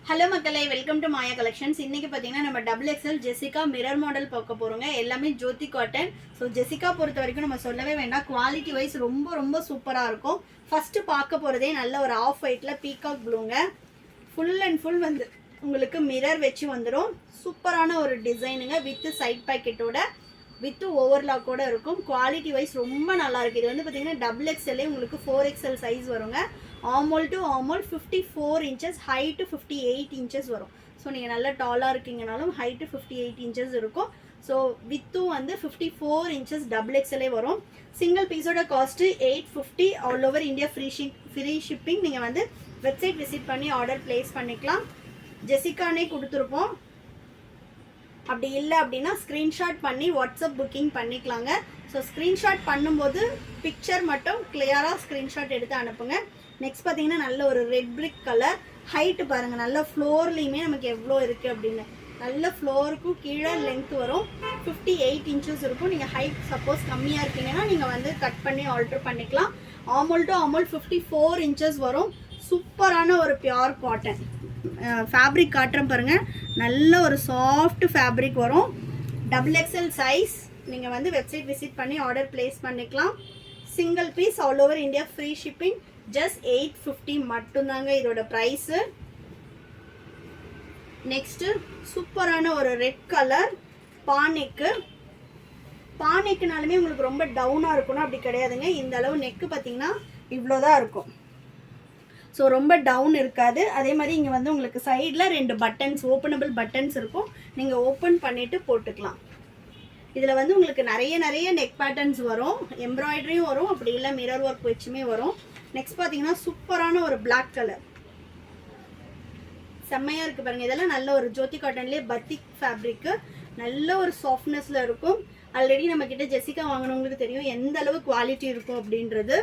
Hello மக்களே, welcome to Maya collections. இன்னைக்கு பார்த்தீங்கன்னா நம்ம double XL Jessica mirror model பார்க்க போகிறோங்க. எல்லாமே ஜோதி காட்டன். ஸோ ஜெசிகா பொறுத்த வரைக்கும் நம்ம சொல்லவே வேண்டாம், குவாலிட்டி வைஸ் ரொம்ப ரொம்ப சூப்பராக இருக்கும். ஃபஸ்ட்டு பார்க்க போகிறதே நல்ல ஒரு ஆஃப் ஒயிட்டில் பீகாக் ப்ளூங்க. ஃபுல் அண்ட் ஃபுல் வந்து உங்களுக்கு மிரர் வச்சு வந்துடும். சூப்பரான ஒரு டிசைனுங்க, வித் சைட் பாக்கெட்டோட வித் ஓவர்லாக்கோட இருக்கும். குவாலிட்டி வைஸ் ரொம்ப நல்லா இருக்குது. இது வந்து பார்த்தீங்கன்னா டபுள் எக்ஸ்எல்லே உங்களுக்கு 4XL சைஸ் வருங்க. Armhole to armhole 54 inches, height 58 inches வரும். ஸோ நீங்கள் நல்லா டாலாக இருக்கீங்கனாலும் ஹைட்டு 58 இன்ச்சஸ் இருக்கும். ஸோ வித்தும் வந்து 54 இன்ச்சஸ் டபுள் எக்ஸ்எல்லே வரும். சிங்கிள் பீஸோட cost 850. All over India free shipping. நீங்கள் வந்து வெப்சைட் விசிட் பண்ணி ஆர்டர் பிளேஸ் பண்ணிக்கலாம். ஜெசிகானே கொடுத்துருப்போம். அப்படி இல்லை அப்படின்னா ஸ்க்ரீன்ஷாட் பண்ணி வாட்ஸ்அப் புக்கிங் பண்ணிக்கலாங்க. ஸோ ஸ்க்ரீன்ஷாட் பண்ணும்போது பிக்சர் மட்டும் கிளியராக ஸ்க்ரீன்ஷாட் எடுத்து அனுப்புங்க. நெக்ஸ்ட் பார்த்தீங்கன்னா நல்ல ஒரு ரெட் பிரிக் கலர். ஹைட்டு பாருங்கள், நல்ல ஃப்ளோர்லேயுமே நமக்கு எவ்வளோ இருக்குது அப்படின்னு. நல்ல ஃப்ளோருக்கும் கீழே லென்த் வரும். 58 இன்ச்சஸ் இருக்கும். நீங்கள் ஹைட் சப்போஸ் கம்மியாக இருக்கீங்கன்னா நீங்கள் வந்து கட் பண்ணி ஆல்ட்ரு பண்ணிக்கலாம். ஆமோல் டு ஆமோல் 54 இன்ச்சஸ் வரும். சூப்பரான ஒரு பியோர் காட்டன் ஃபேப்ரிக் காட்டுறேன் பாருங்கள். நல்ல ஒரு சாஃப்ட் ஃபேப்ரிக் வரும். Double XL size. நீங்கள் வந்து வெப்சைட் விசிட் பண்ணி ஆர்டர் பிளேஸ் பண்ணிக்கலாம். Single piece all over India free shipping. Just 850 மட்டும்தாங்க இதோட ப்ரைஸு. நெக்ஸ்ட்டு சூப்பரான ஒரு ரெட் கலர் பானைக்கு. பானைக்குனாலுமே உங்களுக்கு ரொம்ப டவுனாக இருக்கணும் அப்படி கிடையாதுங்க. இந்த அளவு நெக்கு பார்த்தீங்கன்னா இவ்வளோதான் இருக்கும். ஸோ ரொம்ப டவுன் இருக்காது. அதே மாதிரி இங்கே வந்து உங்களுக்கு சைடில் 2 பட்டன்ஸ், ஓப்பனபிள் பட்டன்ஸ் இருக்கும். நீங்கள் ஓப்பன் பண்ணிவிட்டு போட்டுக்கலாம். இதில் வந்து உங்களுக்கு நிறைய நெக் பேட்டர்ன்ஸ் வரும். எம்ப்ராய்டரியும் வரும், அப்படி இல்லை மிரர் ஒர்க் வச்சுமே வரும். நெக்ஸ்ட் பார்த்தீங்கன்னா சூப்பரான ஒரு பிளாக் கலர் செம்மையாக இருக்குது பாருங்கள். இதெல்லாம் நல்ல ஒரு ஜோதி காட்டன்லேயே பத்திக் ஃபேப்ரிக்கு. நல்ல ஒரு சாஃப்ட்னஸில் இருக்கும். ஆல்ரெடி நம்மக்கிட்ட ஜெசிகா வாங்கினவங்களுக்கு தெரியும் எந்த அளவு குவாலிட்டி இருக்கும் அப்படின்றது.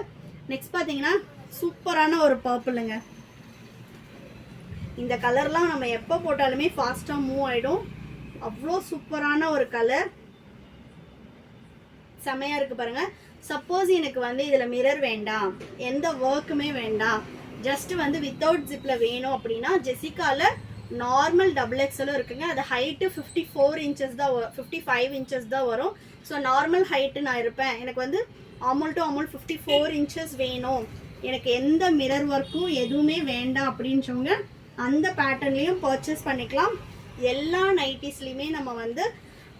நெக்ஸ்ட் பார்த்தீங்கன்னா சூப்பரான ஒரு பர்பிளுங்க. இந்த கலர்லாம் நம்ம எப்போ போட்டாலுமே ஃபாஸ்ட்டாக மூவ் ஆகிடும். அவ்வளோ சூப்பரான ஒரு கலர். செம்மையாக இருக்குது பாருங்கள். சப்போஸ் எனக்கு வந்து இதில் மிரர் வேண்டாம், எந்த ஒர்க்குமே வேண்டாம், ஜஸ்ட் வந்து வித்தவுட் ஜிப்பில் வேணும் அப்படின்னா ஜெசிகாவில் நார்மல் டபுள் எக்ஸ்எலும் இருக்குங்க. அது ஹைட்டு 54 இன்ச்சஸ் தான், 55 இன்ச்சஸ் தான் வரும். ஸோ நார்மல் ஹைட்டு நான் இருப்பேன், எனக்கு வந்து ஆமோல் டு ஆமோல் 54 இன்ச்சஸ் வேணும், எனக்கு எந்த மிரர் ஒர்க்கும் எதுவுமே வேண்டாம் அப்படின்றவங்க அந்த பேட்டர்ன்லேயும் பர்ச்சேஸ் பண்ணிக்கலாம். எல்லா நைட்டிஸ்லேயுமே நம்ம வந்து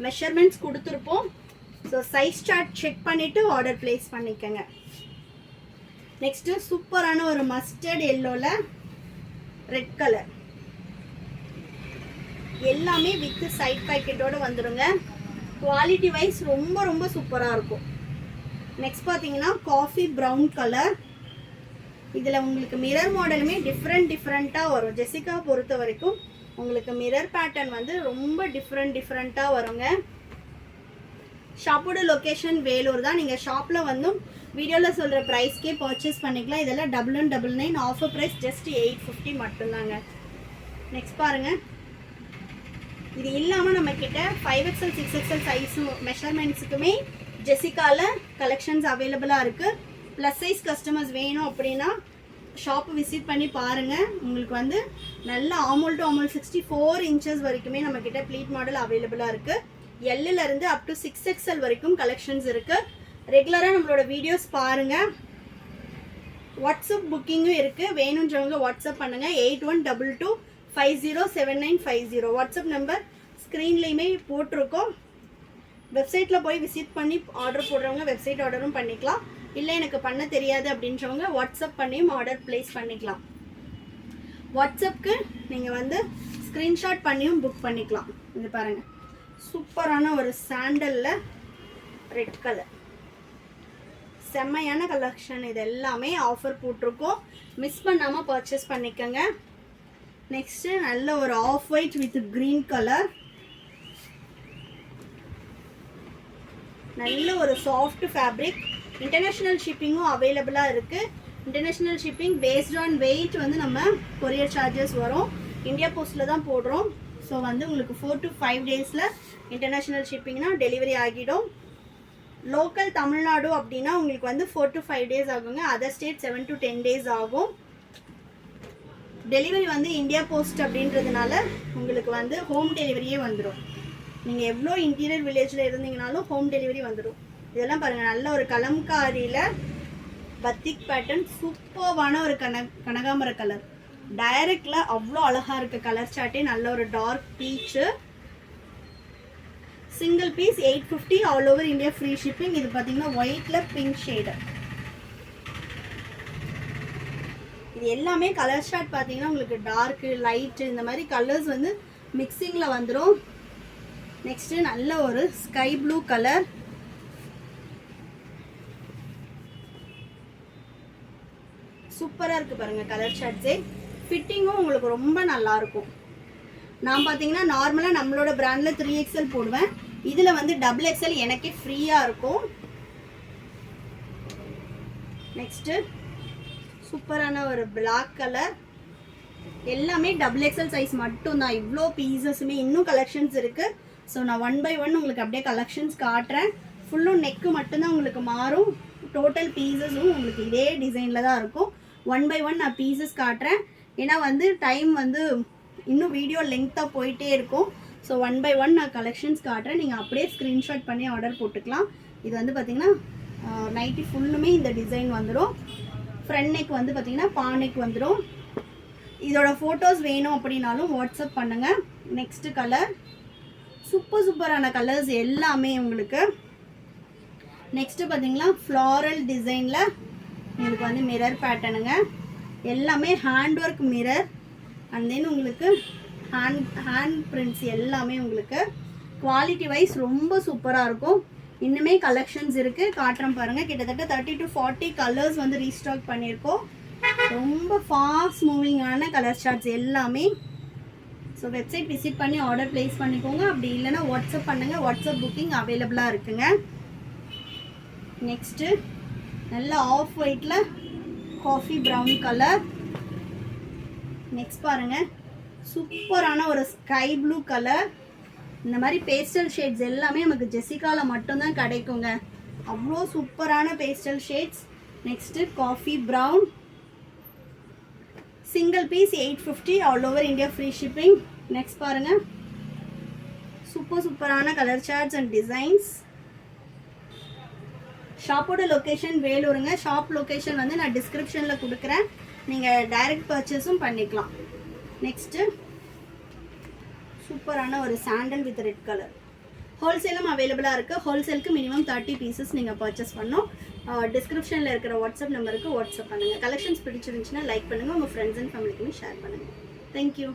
மெஷர்மெண்ட்ஸ் கொடுத்துருப்போம். ஸோ சைஸ் சார்ட் செக் பண்ணிவிட்டு ஆர்டர் பிளேஸ் பண்ணிக்கோங்க. நெக்ஸ்ட்டு சூப்பரான ஒரு மஸ்டர்ட் எல்லோவில் ரெட் கலர். எல்லாமே வித் சைட் பாக்கெட்டோடு வந்துடுங்க. குவாலிட்டி வைஸ் ரொம்ப ரொம்ப சூப்பராக இருக்கும். நெக்ஸ்ட் பார்த்தீங்கன்னா காஃபி ப்ரௌன் கலர். இதில் உங்களுக்கு மிரர் மாடலுமே டிஃப்ரெண்ட்டாக வரும். ஜெசிகா பொறுத்த வரைக்கும் உங்களுக்கு மிரர் பேட்டர்ன் வந்து ரொம்ப டிஃப்ரெண்ட்டாக வருங்க. ஷாப்போட லொக்கேஷன் வேலூர் தான். நீங்கள் ஷாப்பில் வந்தும் வீடியோவில் சொல்கிற ப்ரைஸ்க்கே பர்ச்சேஸ் பண்ணிக்கலாம். இதெல்லாம் 1199 ஆஃபர் ப்ரைஸ் ஜஸ்ட் 850 மட்டும்தாங்க. நெக்ஸ்ட் பாருங்கள். இது இல்லாமல் நம்மக்கிட்ட 5XL 6XL சைஸு மெஷர்மெண்ட்ஸுக்குமே ஜெசிகாவில் கலெக்ஷன்ஸ் அவைலபிளாக இருக்குது. ப்ளஸ் சைஸ் கஸ்டமர்ஸ் வேணும் அப்படின்னா ஷாப்பு விசிட் பண்ணி பாருங்கள். உங்களுக்கு வந்து நல்ல ஆமோல் டு ஆமோல் 64 இன்ச்சஸ் வரைக்குமே நம்மக்கிட்ட ப்ளீட் மாடல் அவைலபிளாக இருக்குது. எல்லிலேருந்து அப் டு 6XL வரைக்கும் கலெக்ஷன்ஸ் இருக்குது. ரெகுலராக நம்மளோட வீடியோஸ் பாருங்கள். வாட்ஸ்அப் புக்கிங்கும் இருக்குது. வேணுன்றவங்க வாட்ஸ்அப் பண்ணுங்கள். 8122507950 வாட்ஸ்அப் நம்பர் ஸ்க்ரீன்லேயுமே போட்டிருக்கோம். வெப்சைட்டில் போய் விசிட் பண்ணி ஆர்டர் போடுறவங்க வெப்சைட் ஆர்டரும் பண்ணிக்கலாம். இல்லை எனக்கு பண்ண தெரியாது அப்படின்றவங்க வாட்ஸ்அப் பண்ணியும் ஆர்டர் பிளேஸ் பண்ணிக்கலாம். வாட்ஸ்அப்புக்கு நீங்கள் வந்து ஸ்க்ரீன்ஷாட் பண்ணியும் புக் பண்ணிக்கலாம். இது பாருங்கள், சூப்பரான ஒரு சாண்டலில் ரெட் கலர் செம்மையான கலெக்ஷன். இது எல்லாமே ஆஃபர் போட்டிருக்கோம். மிஸ் பண்ணாமல் பர்ச்சேஸ் பண்ணிக்கோங்க. நெக்ஸ்ட்டு நல்ல ஒரு off white with green colour. நல்ல ஒரு சாஃப்ட் ஃபேப்ரிக். இன்டர்நேஷ்னல் ஷிப்பிங்கும் அவைலபிளாக இருக்குது. International shipping based on weight வந்து நம்ம கொரியர் சார்ஜஸ் வரும். இந்தியா போஸ்ட்டில் தான் போடுறோம். ஸோ வந்து உங்களுக்கு 4 to 5 டேஸில் இன்டர்நேஷ்னல் ஷிப்பிங்னா டெலிவரி ஆகிடும். லோக்கல் தமிழ்நாடு அப்படின்னா உங்களுக்கு வந்து 4 to 5 டேஸ் ஆகுங்க. அதர் ஸ்டேட் 7 to 10 டேஸ் ஆகும். டெலிவரி வந்து இந்தியா போஸ்ட் அப்படின்றதுனால உங்களுக்கு வந்து ஹோம் டெலிவரியே வந்துடும். நீங்கள் எவ்வளோ இன்டீரியர் வில்லேஜில் இருந்தீங்கனாலும் ஹோம் டெலிவரி வந்துடும். இதெல்லாம் பாருங்கள், நல்ல ஒரு கலம்காரியில் பத்திக் பேட்டர்ன், சூப்பர்வான ஒரு கனகாமர கலர். டைரக்டில் அவ்வளோ அழகாக இருக்க கலர் சார்ட்டே. நல்ல ஒரு dark peach. Single piece 850, all over India free shipping. இது பார்த்தீங்கன்னா ஒயிட்டில் பிங்க் ஷேடு. இது எல்லாமே கலர் ஷார்ட் பார்த்தீங்கன்னா உங்களுக்கு டார்க்கு லைட்டு இந்த மாதிரி கலர்ஸ் வந்து மிக்சிங்கில் வந்துடும். நெக்ஸ்ட்டு நல்ல ஒரு ஸ்கை ப்ளூ கலர். சூப்பராக இருக்குது பாருங்கள் கலர் ஷார்ட்ஸே. ஃபிட்டிங்கும் உங்களுக்கு ரொம்ப நல்லாயிருக்கும். நான் பார்த்தீங்கன்னா நார்மலாக நம்மளோட பிராண்டில் 3XL போடுவேன். இதில் வந்து XXL எனக்கே ஃப்ரீயாக இருக்கும். நெக்ஸ்ட்டு சூப்பரான ஒரு பிளாக் கலர். எல்லாமே XXL சைஸ் மட்டும்தான். இவ்வளோ பீசஸுமே இன்னும் கலெக்ஷன்ஸ் இருக்குது. ஸோ நான் 1 by 1 உங்களுக்கு அப்படியே கலெக்ஷன்ஸ் காட்டுறேன். ஃபுல்லும் நெக்கு மட்டும்தான் உங்களுக்கு மாறும். டோட்டல் பீசஸும் உங்களுக்கு இதே டிசைனில் தான் இருக்கும். 1 by 1 நான் பீசஸ் காட்டுறேன். ஏன்னா வந்து டைம் வந்து இன்னும் வீடியோ லெங்க்த்தாக போயிட்டே இருக்கும். ஸோ 1 by 1 நான் கலெக்ஷன்ஸ் காட்டுறேன். நீங்கள் அப்படியே ஸ்க்ரீன்ஷாட் பண்ணி ஆர்டர் போட்டுக்கலாம். இது வந்து பார்த்திங்கன்னா நைட்டி ஃபுல்லுமே இந்த டிசைன் வந்துடும். ஃப்ரண்ட் நெக் வந்து பார்த்திங்கன்னா பானெக் வந்துடும். இதோட ஃபோட்டோஸ் வேணும் அப்படின்னாலும் வாட்ஸ்அப் பண்ணுங்கள். நெக்ஸ்ட்டு கலர் சூப்பரான கலர்ஸ் எல்லாமே உங்களுக்கு. நெக்ஸ்ட்டு பார்த்திங்கன்னா ஃப்ளாரல் டிசைனில் உங்களுக்கு வந்து மிரர் பேட்டர்னுங்க. எல்லாமே hand work mirror. And then உங்களுக்கு ஹேண்ட் பிரிண்ட்ஸ் எல்லாமே உங்களுக்கு குவாலிட்டி வைஸ் ரொம்ப சூப்பராக இருக்கும். இன்னுமே கலெக்ஷன்ஸ் இருக்குது, காட்டுறேன் பாருங்கள். கிட்டத்தட்ட 30 to 40 கலர்ஸ் வந்து ரீஸ்டாக் பண்ணியிருக்கோம். ரொம்ப ஃபாஸ்ட் மூவிங்கான கலர் ஷார்ட்ஸ் எல்லாமே. ஸோ வெப்சைட் விசிட் பண்ணி ஆர்டர் ப்ளேஸ் பண்ணிக்கோங்க. அப்படி இல்லைன்னா வாட்ஸ்அப் பண்ணுங்கள். வாட்ஸ்அப் புக்கிங் அவைலபிளாக இருக்குங்க. நெக்ஸ்ட்டு நல்ல ஆஃப் ஒயிட்டில் காஃபி ப்ரௌன் கலர். நெக்ஸ்ட் பாருங்கள், சூப்பரான ஒரு ஸ்கை ப்ளூ கலர். இந்த மாதிரி பேஸ்டல் ஷேட்ஸ் எல்லாமே நமக்கு ஜெசிகாவில் மட்டும்தான் கிடைக்குங்க. அவ்வளோ சூப்பரான pastel shades. Next coffee brown. Single piece 850, all over India free shipping. Next பாருங்கள், சூப்பரான கலர் சார்ட்ஸ் அண்ட் டிசைன்ஸ். ஷாப்போட லொக்கேஷன் வேலூருங்க. ஷாப் லொக்கேஷன் வந்து நான் டிஸ்கிரிப்ஷனில் கொடுக்குறேன். நீங்கள் டைரக்ட் பர்ச்சேஸும் பண்ணிக்கலாம். நெக்ஸ்ட்டு சூப்பரான ஒரு சாண்டல் வித் ரெட் கலர். ஹோல்சேலும் அவைலபிளாக இருக்குது. ஹோல்சேலுக்கு மினிமம் 30 பீசஸ் நீங்கள் பர்ச்சேஸ் பண்ணணும். டிஸ்கிரிப்ஷனில் இருக்கிற வாட்ஸ்அப் நம்பருக்கு வாட்ஸ்அப் பண்ணுங்கள். கலெக்ஷன்ஸ் பிடிச்சிருந்துச்சுன்னா லைக் பண்ணுங்கள். உங்கள் ஃப்ரெண்ட்ஸ் அண்ட் ஃபேமிலிக்குமே ஷேர் பண்ணுங்கள். தேங்க்யூ.